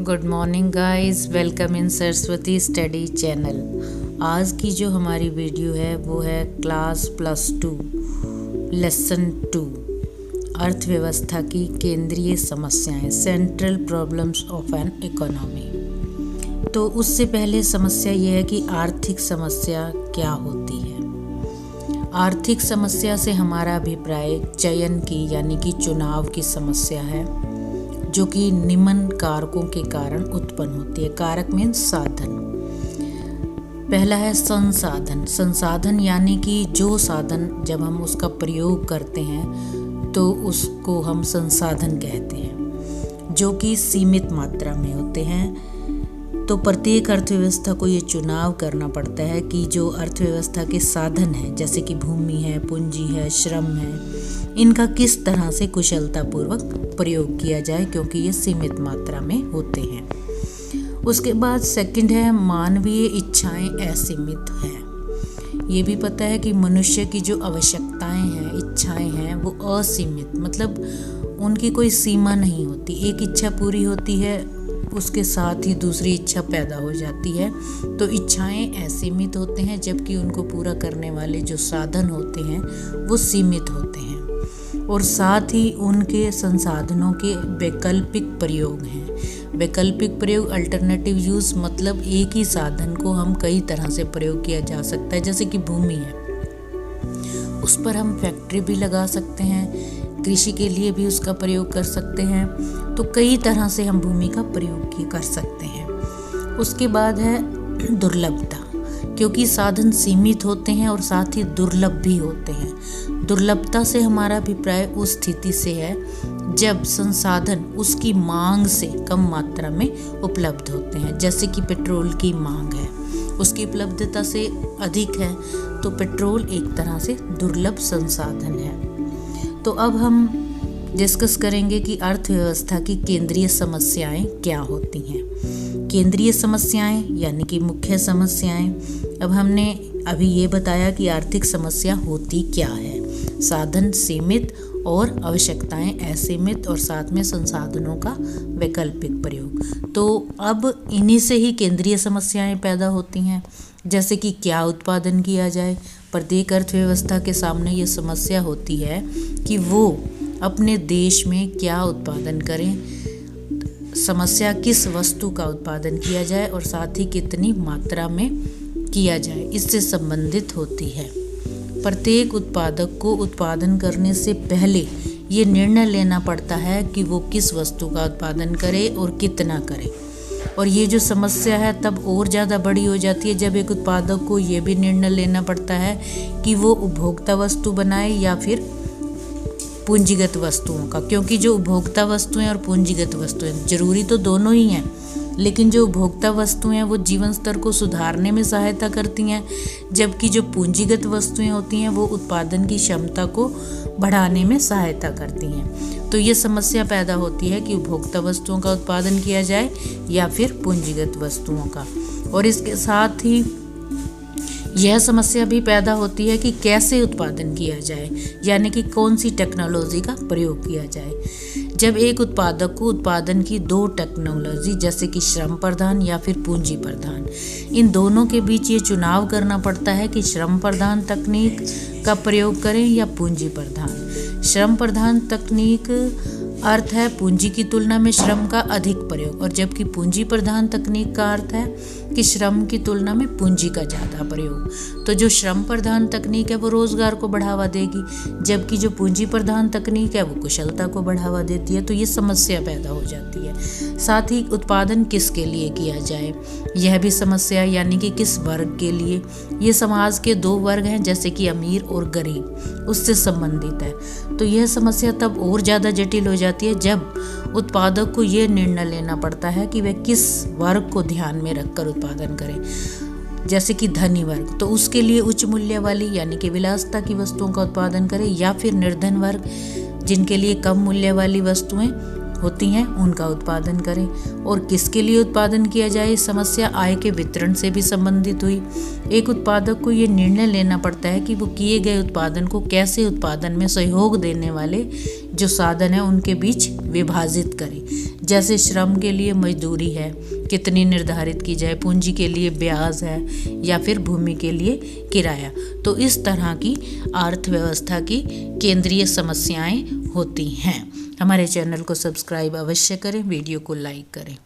Good morning guys, welcome in Saraswati study channel. आज की जो हमारी वीडियो है वो है क्लास +2 लेसन 2 अर्थव्यवस्था की केंद्रीय समस्याएं, central problems of an economy. तो उससे पहले समस्या ये है कि आर्थिक समस्या क्या होती है। आर्थिक समस्या से हमारा अभिप्राय चयन की यानी कि चुनाव की समस्या है, जो कि निम्न कारकों के कारण उत्पन्न होती है। कारक मीन्स साधन। पहला है संसाधन। संसाधन यानी कि जो साधन जब हम उसका प्रयोग करते हैं तो उसको हम संसाधन कहते हैं, जो कि सीमित मात्रा में होते हैं। तो प्रत्येक अर्थव्यवस्था को ये चुनाव करना पड़ता है कि जो अर्थव्यवस्था के साधन हैं, जैसे कि भूमि है, पूंजी है, श्रम है, इनका किस तरह से कुशलतापूर्वक प्रयोग किया जाए, क्योंकि ये सीमित मात्रा में होते हैं। उसके बाद सेकंड है मानवीय इच्छाएं असीमित हैं। ये भी पता है कि मनुष्य की जो आवश्यकताएं हैं, इच्छाएं हैं, वो असीमित, मतलब उनकी कोई सीमा नहीं होती। एक इच्छा पूरी होती है, उसके साथ ही दूसरी इच्छा पैदा हो जाती है। तो इच्छाएं असीमित होते हैं, जबकि उनको पूरा करने वाले जो साधन होते हैं वो सीमित होते हैं। और साथ ही उनके संसाधनों के वैकल्पिक प्रयोग हैं। वैकल्पिक प्रयोग, अल्टरनेटिव यूज़, मतलब एक ही साधन को हम कई तरह से प्रयोग किया जा सकता है। जैसे कि भूमि है, उस पर हम फैक्ट्री भी लगा सकते हैं, कृषि के लिए भी उसका प्रयोग कर सकते हैं। तो कई तरह से हम भूमि का प्रयोग कर सकते हैं। उसके बाद है दुर्लभता, क्योंकि साधन सीमित होते हैं और साथ ही दुर्लभ भी होते हैं। दुर्लभता से हमारा अभिप्राय उस स्थिति से है जब संसाधन उसकी मांग से कम मात्रा में उपलब्ध होते हैं। जैसे कि पेट्रोल की मांग है, उसकी उपलब्धता से अधिक है, तो पेट्रोल एक तरह से दुर्लभ संसाधन है। तो अब हम डिस्कस करेंगे कि अर्थव्यवस्था की केंद्रीय समस्याएं क्या होती हैं। केंद्रीय समस्याएं यानी कि मुख्य समस्याएं। अब हमने अभी ये बताया कि आर्थिक समस्या होती क्या है। साधन सीमित और आवश्यकताएं असीमित, और साथ में संसाधनों का वैकल्पिक प्रयोग। तो अब इन्हीं से ही केंद्रीय समस्याएं पैदा होती हैं। जैसे कि क्या उत्पादन किया जाए। प्रत्येक अर्थव्यवस्था के सामने ये समस्या होती है कि वो अपने देश में क्या उत्पादन करें, समस्या किस वस्तु का उत्पादन किया जाए और साथ ही कितनी मात्रा में किया जाए, इससे संबंधित होती है। प्रत्येक उत्पादक को उत्पादन करने से पहले ये निर्णय लेना पड़ता है कि वो किस वस्तु का उत्पादन करे और कितना करे। और ये जो समस्या है तब और ज़्यादा बड़ी हो जाती है जब एक उत्पादक को ये भी निर्णय लेना पड़ता है कि वो उपभोक्ता वस्तु बनाए या फिर पूंजीगत वस्तुओं का। क्योंकि जो उपभोक्ता वस्तुएं और पूंजीगत वस्तुएं जरूरी तो दोनों ही हैं, लेकिन जो उपभोक्ता वस्तुएं वो जीवन स्तर को सुधारने में सहायता करती हैं, जबकि जो पूंजीगत वस्तुएं होती हैं वो उत्पादन की क्षमता को बढ़ाने में सहायता करती हैं। तो ये समस्या पैदा होती है कि उपभोक्ता वस्तुओं का उत्पादन किया जाए या फिर पूंजीगत वस्तुओं का। और इसके साथ ही यह समस्या भी पैदा होती है कि कैसे उत्पादन किया जाए, यानी कि कौन सी टेक्नोलॉजी का प्रयोग किया जाए। जब एक उत्पादक को उत्पादन की दो टेक्नोलॉजी, जैसे कि श्रम प्रधान या फिर पूंजी प्रधान, इन दोनों के बीच ये चुनाव करना पड़ता है कि श्रम प्रधान तकनीक का प्रयोग करें या पूंजी प्रधान। श्रम प्रधान तकनीक अर्थ है पूंजी की तुलना में श्रम का अधिक प्रयोग, और जबकि पूंजी प्रधान तकनीक का अर्थ है कि श्रम की तुलना में पूंजी का ज़्यादा प्रयोग। तो जो श्रम प्रधान तकनीक है वो रोजगार को बढ़ावा देगी, जबकि जो पूंजी प्रधान तकनीक है वो कुशलता को बढ़ावा देती है। तो ये समस्या पैदा हो जाती है। साथ ही उत्पादन किसके लिए किया जाए, यह भी समस्या, यानी कि किस वर्ग के लिए। ये समाज के दो वर्ग हैं, जैसे कि अमीर और गरीब, उससे संबंधित है। तो यह समस्या तब और ज़्यादा जटिल हो जाती है जब उत्पादक को यह निर्णय लेना पड़ता है कि वह किस वर्ग को ध्यान में रखकर उत्पादन करें। जैसे कि धनी वर्ग, तो उसके लिए उच्च मूल्य वाली यानी कि विलासिता की वस्तुओं का उत्पादन करें, या फिर निर्धन वर्ग जिनके लिए कम मूल्य वाली वस्तुएं होती हैं उनका उत्पादन करें। और किसके लिए उत्पादन किया जाए, समस्या आय के वितरण से भी संबंधित हुई। एक उत्पादक को ये निर्णय लेना पड़ता है कि वो किए गए उत्पादन को कैसे उत्पादन में सहयोग देने वाले जो साधन है उनके बीच विभाजित करें। जैसे श्रम के लिए मजदूरी है, कितनी निर्धारित की जाए, पूंजी के लिए ब्याज है, या फिर भूमि के लिए किराया। तो इस तरह की अर्थव्यवस्था की केंद्रीय समस्याएं होती हैं। हमारे चैनल को सब्सक्राइब अवश्य करें, वीडियो को लाइक करें।